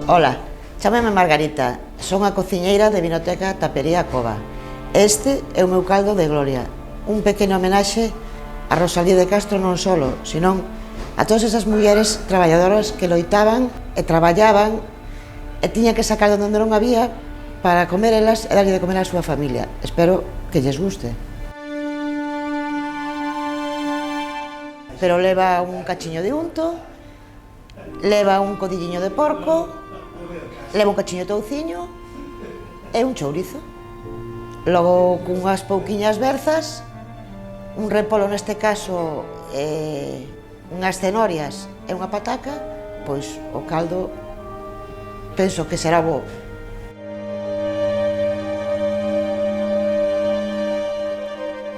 Ola, chámame Margarita, son a cociñeira de Vinoteca Tapería Cova. Este é o meu caldo de gloria, un pequeno homenaxe a Rosalía de Castro non solo, senón a todas esas mulleres traballadoras que loitaban e traballaban e tiñan que sacar onde non había para comer elas e darlle de comer á súa familia. Espero que lles guste. Pero leva un cachiño de unto, leva un codilliño de porco, leva un cachiño de touciño e un chourizo. Logo, cunhas pouquiñas berzas, un repolo neste caso, unhas cenorias e unha pataca, pois o caldo penso que será bo.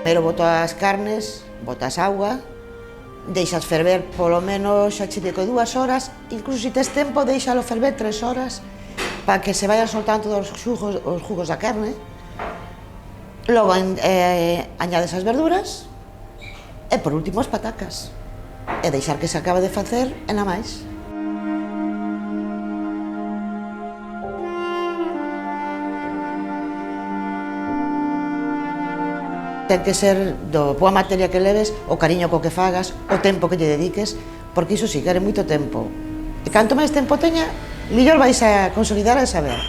Pero boto as carnes, botas auga, deixas ferver polo menos, xa che digo, 2 horas, incluso se tes tempo, deixalo ferver 3 horas para que se vayan soltando todos os jugos da carne. Logo añades as verduras e por último as patacas e deixar que se acabe de facer e nada máis. Ten que ser do boa materia que leves, o cariño co que fagas, o tempo que lle dediques, porque iso si quere moito tempo. E canto máis tempo teña, mellor vais a consolidar e saber.